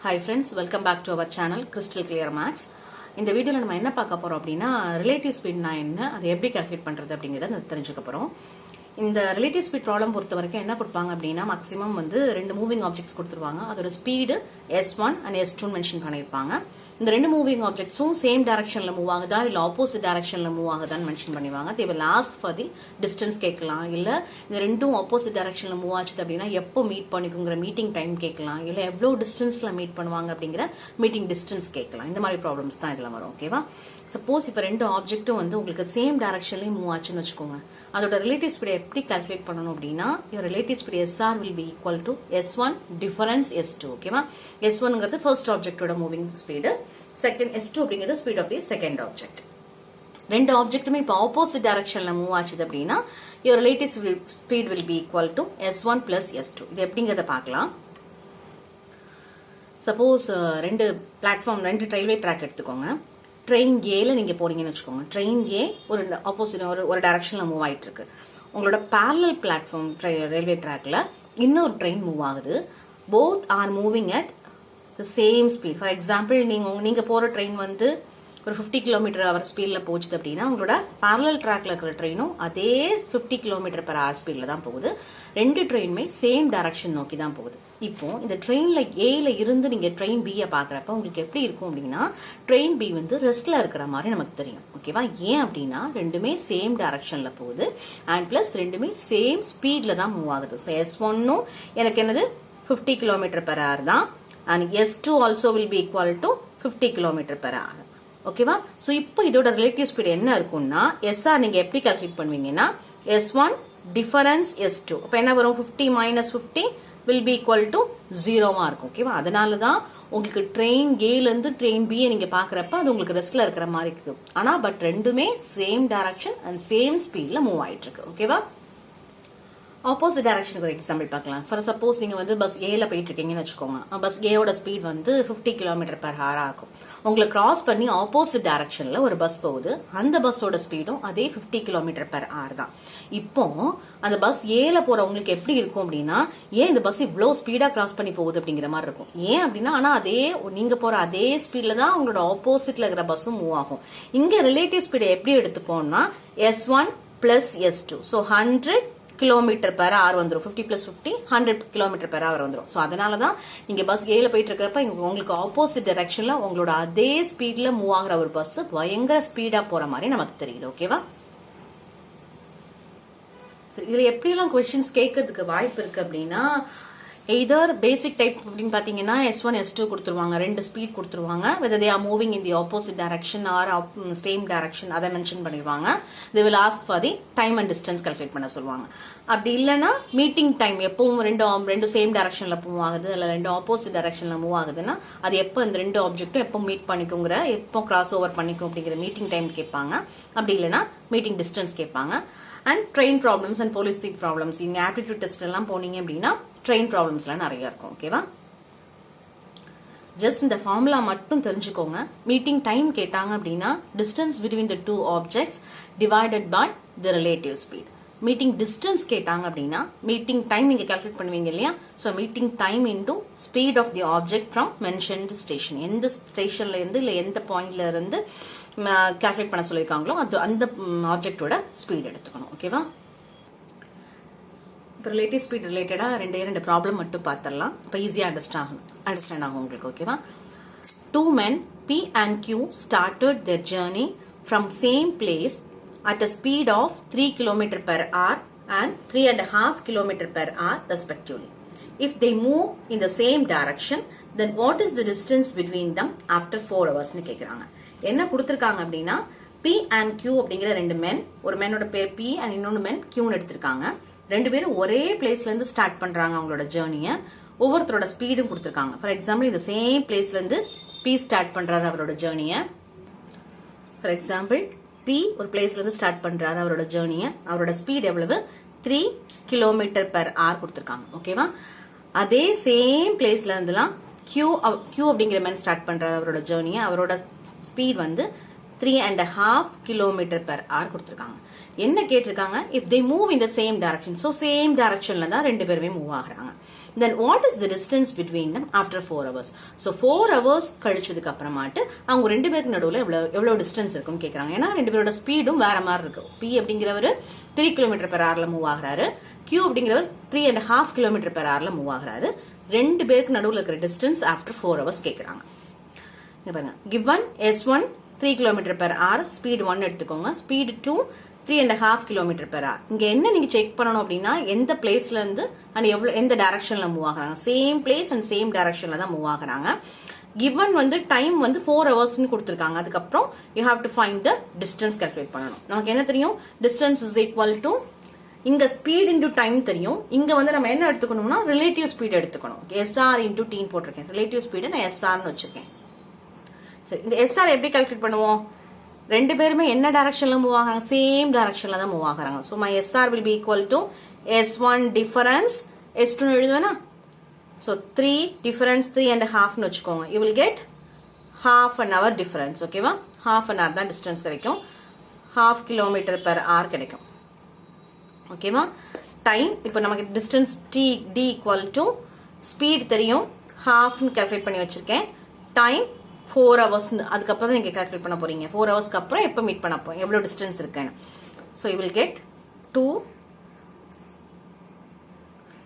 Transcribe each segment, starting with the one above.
Hi friends, welcome back to our channel Crystal Clear Maths. இந்த வீடியோல நம்ம என்ன பார்க்க போறோம் அப்படின்னா ரிலேட்டிவ் ஸ்பீட்னா என்ன, அதை எப்படி கால்குலேட் பண்றது அப்படிங்கறத தெரிஞ்சுக்க போறோம். இந்த ரிலேட்டிவ் ஸ்பீட் ப்ராப்ளம் பொறுத்த வரைக்கும் என்ன கொடுப்பாங்க அப்படின்னா மேக்ஸிமம் வந்து ரெண்டு மூவிங் ஆப்ஜெக்ட்ஸ் கொடுத்துருவாங்க. அதோட speed S1 and S2 mention பண்ணிருப்பாங்க. இந்த ரெண்டு மூவிங் ஆப்ஜெக்ட்ஸும் சேம் டைரக்ஷன்ல மூவ் ஆகுதா இல்ல ஆப்போசிட் டைரக்ஷன்ல மூவ் ஆகுதான்னு மென்ஷன் பண்ணுவாங்க. They will ask for the distance கேட்கலாம், இல்ல இந்த ரெண்டும் ஆப்போசிட் டைரக்ஷன்ல மூவ் ஆச்சு அப்படின்னா எப்போ மீட் பண்ணிக்குங்கிற மீட்டிங் டைம் கேட்கலாம், இல்ல எவ்வளவு டிஸ்டன்ஸ்ல மீட் பண்ணுவாங்க அப்படிங்கிற மீட்டிங் டிஸ்டன்ஸ் கேட்கலாம். இந்த மாதிரி ப்ராப்ளம்ஸ் தான் இதுல வரும். ஓகேவா? சப்போஸ் இப்ப ரெண்டு ஆப்ஜெக்ட்டும் வந்து உங்களுக்கு சேம் டைரக்ஷன்லயும் மூவ் ஆச்சுன்னு வச்சுக்கோங்க. அதோட ரிலேட்டிவ் ஸ்பீடை எப்படி கால்குலேட் பண்ணணும் அப்படின்னா your relative speed SR will be equal to S1 difference S2. ஓகேவா? S1ங்கிறது ஃபர்ஸ்ட் ஆப்ஜெக்டோட மூவிங் ஸ்பீடு, செகண்ட் S2 அப்படிங்கிறது speed of the second object. ரெண்டு ஆப்ஜெக்ட்டுமே இப்போ ஆப்போசிட் டைரக்ஷன்ல மூவ் ஆச்சுது அப்படின்னா your relative speed will be equal to S1 plus S2. இது எப்படிங்கிறத பார்க்கலாம். சப்போஸ் ரெண்டு பிளாட்ஃபார்ம், ரெண்டு ரயில்வே ட்ராக் எடுத்துக்கோங்க. ட்ரெயின் ஏல நீங்க போறீங்கன்னு வச்சுக்கோங்க. ட்ரெயின் ஏ ஒரு ஆப்போசிட் ஒரு டைரக்ஷன்ல மூவ் ஆயிட்டு இருக்கு. உங்களோட parallel பிளாட்ஃபார்ம் ரயில்வே ட்ராக்ல இன்னொரு ட்ரெயின் மூவ் ஆகுது. Both are moving at the same speed. For example நீங்க போற ட்ரெயின் வந்து ஒரு 50 km/h ஸ்பீட்ல போச்சு அப்படின்னா உங்களோட parallel ட்ராக்ல இருக்கிற ட்ரெயினும் அதே 50 km/h ஸ்பீட்ல தான் போகுது. ரெண்டு ட்ரெயினுமே சேம் டைரக்ஷன் நோக்கி தான் போகுது. இப்போ இந்த ட்ரெயின்ல ஏல இருந்து நீங்க ட்ரெயின் பியை பாக்குறப்ப உங்களுக்கு எப்படி இருக்கும் அப்படின்னா ட்ரெயின் பி வந்து ரெஸ்ட்ல இருக்கிற மாதிரி நமக்கு தெரியும். ஓகேவா? ஏன் அப்படின்னா ரெண்டுமே சேம் டைரக்ஷன்ல போகுது அண்ட் பிளஸ் ரெண்டுமே சேம் ஸ்பீட்ல தான் மூவ் ஆகுது. ஸோ S1 எனக்கு என்னது 50 km/h தான் and S2 also will be equal to 50 km/h. ஓகேவா? சோ இப்போ இதோட ரிலேட்டிவ் ஸ்பீட் என்ன இருக்கும்னா SR நீங்க எப்படி கால்குலேட் பண்ணுவீங்கன்னா S1 டிஃபரன்ஸ் S2. அப்ப என்ன வரும்? 50 minus 50 will be equal to 0 இருக்கும். ஓகேவா? அதனால தான் உங்களுக்கு ட்ரெயின் ஏல இருந்து ட்ரெயின் பி நீங்க பாக்குறப்ப அது உங்களுக்கு ரெஸ்ட்ல இருக்கிற மாதிரி இருக்கு. ஆனா பட் ரெண்டுமே சேம் டைரக்ஷன் அண்ட் சேம் ஸ்பீட்ல மூவ் ஆயிட்டு இருக்கு. ஓகேவா? ஆப்போசிட் டைரக்ஷனுக்கு ஒரு எக்ஸாம்பிள் பார்க்கலாம். ஃபார் சப்போஸ் நீங்க வந்து பஸ் ஏல போயிட்டு இருக்கீங்கன்னு வச்சுக்கோங்க. பஸ் ஏவோட ஸ்பீட் வந்து 50 km/h ஆகும். உங்களை கிராஸ் பண்ணி ஆப்போசிட் டைரக்ஷன்ல ஒரு பஸ் போகுது. அந்த பஸ்ஸோட ஸ்பீடும் அதே 50 km/h தான். இப்போ அந்த பஸ் ஏல போறவங்களுக்கு எப்படி இருக்கும் அப்படின்னா ஏன் இந்த பஸ் இவ்வளவு ஸ்பீடா கிராஸ் பண்ணி போகுது அப்படிங்கிற மாதிரி இருக்கும். ஏன் அப்படின்னா ஆனா அதே நீங்க போற அதே ஸ்பீட்ல தான் உங்களோட ஆப்போசிட்ல இருக்கிற பஸ்ஸும் மூவ் ஆகும். இங்க ரிலேட்டிவ் ஸ்பீடை எப்படி எடுத்துப்போம்னா S1 plus S2. So 100 km/h வந்துடும். 50 plus 50 100 km/h வந்துடும். சோ அதனாலதான் நீங்க பஸ் ஏல போயிட்டு இருக்கிறப்ப உங்களுக்கு ஆப்போசிட் டைரக்ஷன்ல உங்களோட அதே ஸ்பீட்ல மூவ் ஆகுற ஒரு பஸ் பயங்கர ஸ்பீடா போற மாதிரி நமக்கு தெரியுது. ஓகேவா? இதுல எப்படி எல்லாம் क्वेश्चंस கேட்கிறதுக்கு வாய்ப்பு இருக்கு அப்படின்னா எய்தர் பேசிக் டைப் அப்படின்னு பாத்தீங்கன்னா S1 S2 கொடுத்துருவாங்க, ரெண்டு ஸ்பீட் கொடுத்துருவாங்க, whether they are moving in the opposite direction or same direction அதை மென்ஷன் பண்ணிடுவாங்க. they will ask for the time and distance calculate பண்ண சொல்லுவாங்க. அப்படி இல்லைன்னா மீட்டிங் டைம் எப்பவும் ரெண்டு சேம் டைரக்ஷன்ல மூவ் ஆகுது இல்ல ரெண்டு ஆப்போசிட் டைரக்ஷன்ல மூவ் ஆகுதுன்னா அது எப்போ இந்த ரெண்டு ஆப்ஜெக்டும் எப்போ மீட் பண்ணிக்குங்கிற எப்போ கிராஸ் ஓவர் பண்ணிக்கும் அப்படிங்கிற மீட்டிங் டைம் கேட்பாங்க. அப்படி இல்லைன்னா மீட்டிங் டிஸ்டன்ஸ் கேட்பாங்க. And train problems and police thick problems இங்க ஆப்டிடியூட் டெஸ்ட் எல்லாம் போனீங்க அப்படின்னா ட்ரெயின் ப்ராப்ளம்ஸ்லாம் நிறைய இருக்கும். ஓகேவா? ஜஸ்ட் இந்த ஃபார்முலா மட்டும் தெரிஞ்சுக்கோங்க. மீட்டிங் டைம் கேட்டாங்க அப்படின்னா distance between the two objects divided by the relative speed. Meeting distance கேட்டாங்க அப்படின்னா மீட்டிங் டைம் நீங்க கால்குலேட் பண்ணுவீங்க இல்லையா? So meeting time into speed of the object from mentioned station. எந்த ஸ்டேஷன்ல இருந்து இல்ல எந்த பாயிண்ட்ல இருந்து கால்குலேட் பண்ண சொல்லியிருக்காங்களோ அது அந்த ஆப்ஜெக்டோட ஸ்பீட் எடுத்துக்கணும். ஓகேவா? இப்போ ரிலேட்டிவ் ஸ்பீட் ரிலேட்டடா ரெண்டு ப்ராப்ளம் மட்டும் பார்த்துடலாம். இப்போ ஈஸியா அண்டர்ஸ்டாண்ட் ஆகும் உங்களுக்கு. ஓகேவா? Two men P and Q started their journey from same place at a speed of 3 km/h and 3.5 km/h respectively. If they move in the same direction, then what is the distance between them after 4 hours னு கேக்குறாங்க. என்ன கொடுத்திருக்காங்க அப்படின்னா P and Q அப்படிங்கிற ரெண்டு men, ஒரு மேனோட பேர் P and இன்னொரு men Q னு எடுத்திருக்காங்க. ரெண்டு பேரும் ஒரே பிளேஸ்ல இருந்து ஸ்டார்ட் பண்றாங்க அவங்களோட ஜேர்னிய. ஒவ்வொருத்தரோட ஸ்பீடும் கொடுத்திருக்காங்க. ஃபார் எக்ஸாம்பிள் இந்த சேம் பிளேஸ்ல இருந்து P ஸ்டார்ட் பண்றாரு அவரோட ஜேர்னிய. ஃபார் எக்ஸாம்பிள் P ஒரு பிளேஸ்ல இருந்து ஸ்டார்ட் பண்றாரு அவரோட ஜேர்னிய. அவரோட ஸ்பீட் எவ்வளவு? 3 km/h கொடுத்திருக்காங்க. ஓகேவா? அதே சேம் பிளேஸ்ல இருந்துலாம் Q அப்படிங்கிற மேன் ஸ்டார்ட் பண்றாரு அவரோட ஜேர்னிய. அவரோட ஸ்பீட் வந்து 3.5 km/h கொடுத்திருக்காங்க. என்ன கேட்டிருக்காங்க? If they move in the same direction. So same டைரக்ஷன்ல தான் ரெண்டு பேருமே மூவ் ஆகுறாங்க. then what is the distance between them after 4 hours? So 4 hours கழிச்சதுக்கு அப்புறமாட்டு அவங்க ரெண்டு பேருக்கு நடுவுல எவ்வளவு டிஸ்டன்ஸ் இருக்குன்னு கேக்குறாங்க. ஏன்னா ரெண்டு பேரோட ஸ்பீடும் வேற மாதிரி இருக்கு. P அப்படிங்கிறவர் 3 km/h மூவ் ஆகுறாரு, Q அப்படிங்கிறவர் 3.5 km/h மூவ் ஆகுறாரு. ரெண்டு பேருக்கு நடுவுல இருக்கிற டிஸ்டன்ஸ் ஆஃப்டர் 4 hours கேக்குறாங்க. இங்க பாருங்க, given S1 3 km/h, ஸ்பீட் 1 எடுத்துக்கோங்க, ஸ்பீட் 2 3.5 km/h. இங்க என்ன நீங்க செக் பண்ணணும் அப்படின்னா எந்த பிளேஸ்ல இருந்து அண்ட் எந்த டைரக்ஷன்ல மூவ் ஆகுறாங்க. சேம் பிளேஸ் அண்ட் சேம் டைரக்ஷன்ல தான் மூவ் ஆகுறாங்க. given வந்து டைம் வந்து 4 hours கொடுத்திருக்காங்க. அதுக்கப்புறம் you have to find the distance calculate பண்ணணும். நமக்கு என்ன தெரியும், distance is equal to இங்க ஸ்பீட் இன்டு டைம் தெரியும். இங்க வந்து நம்ம என்ன எடுத்துக்கணும்னா ரிலேட்டிவ் ஸ்பீட் எடுத்துக்கணும். SR இன்டு T போட்டிருக்கேன். ரிலேட்டிவ் ஸ்பீட் நான் SRன்னு வச்சிருக்கேன். சரி, இந்த SR எப்படி கால்குலேட் பண்ணுவோம்? ரெண்டு பேருமே என்ன டைரக்ஷன்ல மூவ் ஆகுறாங்க, சேம் டைரக்ஷன்ல தான் மூவ் ஆகுறாங்க. So my SR will be equal to S1 difference S2 எழுதுவேனா. சோ 3 difference 3.5 னு வச்சுக்கோங்க. You will get half an hour difference. ஓகேவா? half an hour தான் டிஸ்டன்ஸ் கிடைக்கும். half km/h கிடைக்கும். ஓகேவா? டைம் இப்போ நமக்கு distance D equal to speed தெரியும், half னு கால்குலேட் பண்ணி வச்சிருக்கேன். டைம் 4 hours, அதுக்கப்புறம் தான் நீங்க கால்குலேட் பண்ண போறீங்க. 4 hours அப்புறம் எப்ப மீட் பண்ண போறோம், எவ்வளவு டிஸ்டன்ஸ் இருக்குன்னு. So you will get 2.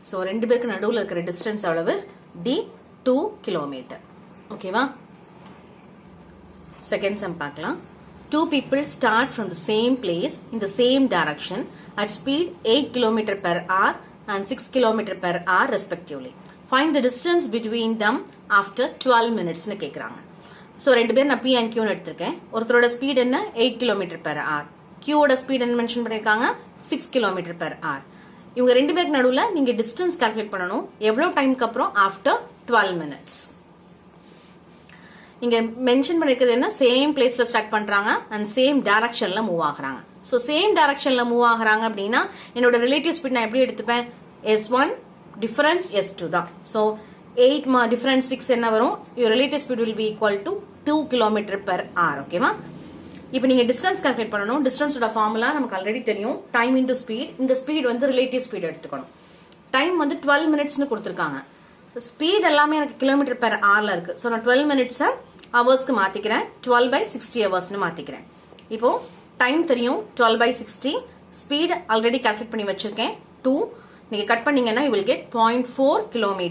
So ரெண்டு பேருக்கு நடுவுல இருக்கிற டிஸ்டன்ஸ் எவ்வளவு? D 2 km. ஓகேவா? செகண்ட் சம் பார்க்கலாம். Two people start from the same place in the same direction at speed 8 km/h and 6 km/h respectively. Find the distance between them after 12 minutes னு கேக்குறாங்க. So ரெண்டு பேர் நான் P and Q னு எடுத்துக்கேன். ஒருத்தரோட speed என்ன 8 km/h, Q ஓட speed என்ன மென்ஷன் பண்ணிருக்காங்க 6 km/h. இவங்க ரெண்டு பேருக்கு நடுவுல நீங்க டிஸ்டன்ஸ் கால்குலேட் பண்ணனும். எவ்வளவு டைம்க்கு அப்புறம்? After 12 minutes. நீங்க மென்ஷன் பண்ணிருக்கிறது என்ன, சேம் பிளேஸ்ல ஸ்டார்ட் பண்றாங்க அண்ட் சேம் டைரக்ஷன்ல மூவ் ஆகுறாங்க. சோ சேம் டைரக்ஷன்ல மூவ் ஆகுறாங்க அப்படின்னா என்னோட ரிலேட்டிவ் ஸ்பீட் நான் எப்படி எடுத்துப்பேன்? S1 டிஃபரன்ஸ் S2 தான். சோ 8 டிஃபரன்ஸ் 6 என்ன வரும்? your relative speed will be equal to 2 km/h. ஓகேவா? இப்போ நீங்க டிஸ்டன்ஸ் கால்குலேட் பண்ணனும். டிஸ்டன்ஸோட ஃபார்முலா நமக்கு ஆல்ரெடி தெரியும், டைம் இன்டு ஸ்பீட். இந்த ஸ்பீட் வந்து ரிலேட்டிவ் ஸ்பீட் எடுத்துக்கணும். டைம் வந்து 12 மினிட்ஸ்னு கொடுத்திருக்காங்க. ஸ்பீட் எல்லாமே எனக்கு km/h இருக்கு. சோ நான் 12 மினிட்ஸ் ஹவர்ஸ்க்கு மாத்திக்கிறேன். 12/60 ஹவர்ஸ்னு மாத்திக்கிறேன். இப்போ டைம் தெரியும் 12/60, ஸ்பீட் ஆல்ரெடி கால்குலேட் பண்ணி வச்சிருக்கேன் 2. நீங்க கட் பண்ணீங்கன்னா you will get 0.4 km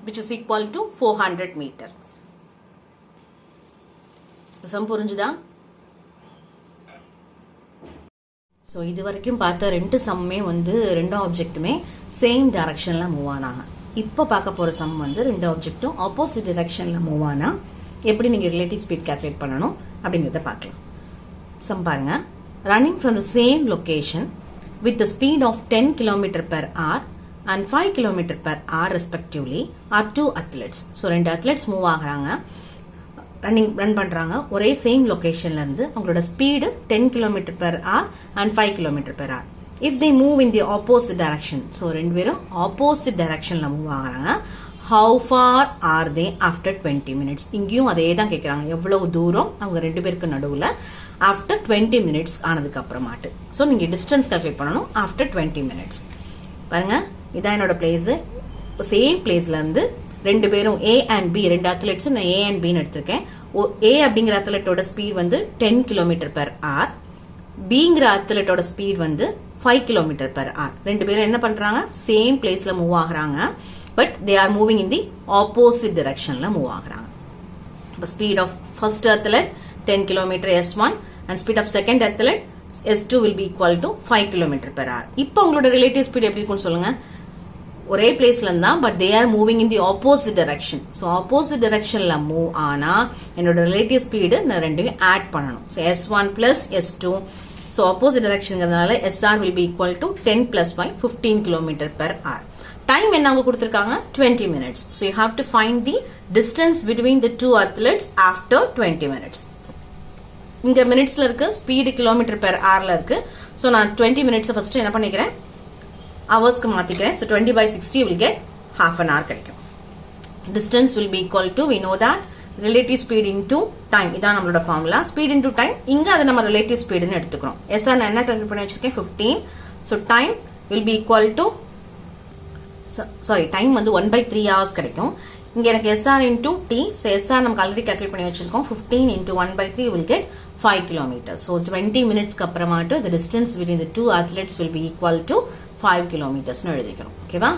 which is equal to 400 meter. Some புரிஞ்சுதா? சோ இது வரைக்கும் பார்த்த ரெண்டு சம்மே வந்து ரெண்டு ஆப்ஜெக்ட்டுமே சேம் டைரக்ஷன்ல மூவ் ஆனாங்க. இப்ப பார்க்க போற சம் வந்து ரெண்டு ஆப்ஜெக்ட்டும் ஆப்போசிட் டைரக்ஷன்ல மூவ் ஆனா எப்படி நீங்க ரிலேட்டிவ் ஸ்பீட் கால்குலேட் பண்ணணும் அப்படிங்கறத பார்க்கலாம். சம் பாருங்க. Running from the same location with the speed of 10 km/h and 5 km/h respectively are two athletes. So ரெண்டு athletes மூவ் ஆகுறாங்க, ரன் பண்றாங்க ஒரே சேம் லொகேஷன்ல இருந்து. அவங்களோட speed 10 km/h and 5 km/h. If they move in the opposite direction, so ரெண்டு பேரும் opposite டைரக்ஷன்ல move ஆகுறாங்க. How far are they after 20 minutes? இங்கேயும் அதே தான் கேக்குறாங்க, எவ்வளவு தூரம் அவங்க ரெண்டு பேருக்கு நடுவுல ஆஃப்டர் 20 மினிட்ஸ் ஆனதுக்கு அப்புறமாட்டு. சோ நீங்க டிஸ்டன்ஸ் கால்குலேட் பண்ணணும் ஆஃப்டர் 20 மினிட்ஸ். பாருங்க, இதான் என்னோட பிளேஸ். சேம் பிளேஸ்ல இருந்து ரெண்டு பேரும் A and B, ரெண்டு அத்லெட்ஸ் நான் A and B ன்னு எடுத்திருக்கேன். A அப்படிங்கிற அத்லெட்டோட ஸ்பீட் வந்து 10 km/h, Bங்கிற அத்லெட்டோட ஸ்பீட் வந்து 5 km/h. ரெண்டு பேரும் என்ன பண்றாங்க, சேம் பிளேஸ்ல மூவ் ஆகுறாங்க, but they are moving in the opposite டைரக்ஷன்ல மூவ் ஆகுறாங்க. இப்போ speed of first athlete 10 km S1 and speed of second athlete S2 will be equal to 5 km/h. இப்போ உங்களோட ரிலேட்டிவ் ஸ்பீட் எப்படி இருக்கும்னு சொல்லுங்க. ஒரே பிளேஸ்ல இருந்தா but they are moving in the opposite direction. So opposite டைரக்ஷன்ல மூவ் ஆனா என்னோட ரிலேட்டிவ் ஸ்பீடு நான் ரெண்டையும் ஆட் பண்ணணும். So S1 plus S2. So ஆப்போசிட் டைரக்ஷன்ங்கிறதுனால SR will be equal to 10 plus 5 15 km/h. Time என்ன அவங்க கொடுத்திருக்காங்க 20 minutes. So you have to find the distance between the two athletes after 20 minutes. இங்க மினிட்ஸ்ல இருக்கு, ஸ்பீடு km/h இருக்கு. சோ நான் 20 மினிட்ஸ் ஃபர்ஸ்ட் என்ன பண்ணிக்கிறேன், ஹவர்ஸ்க்கு மாத்திக்கிறேன். So 20/60 will get half an hour கிடைக்கும். Distance will be equal to, we know that, relative speed into time. இதான் நம்மளோட ஃபார்முலா. ஸ்பீட் into time, இங்க அதை நம்ம relative speedன்னு எடுத்துக்கிறோம். SR நான் என்ன கால்குலேட் பண்ணி வச்சிருக்கேன் 15. So time will be equal to sorry time வந்து 1/3 hours கிடைக்கும். இங்க எனக்கு SR into T, so SR நமக்கு ஆல்ரெடி கால்குலேட் பண்ணி வச்சிருக்கோம். 15 into 1/3 you will get 5 kilometers. So 20 minutes அப்புறமாட்டு the distance between the two athletes will be equal to 5 kilometers னு எழுதிக்கிறோம். ஓகேவா?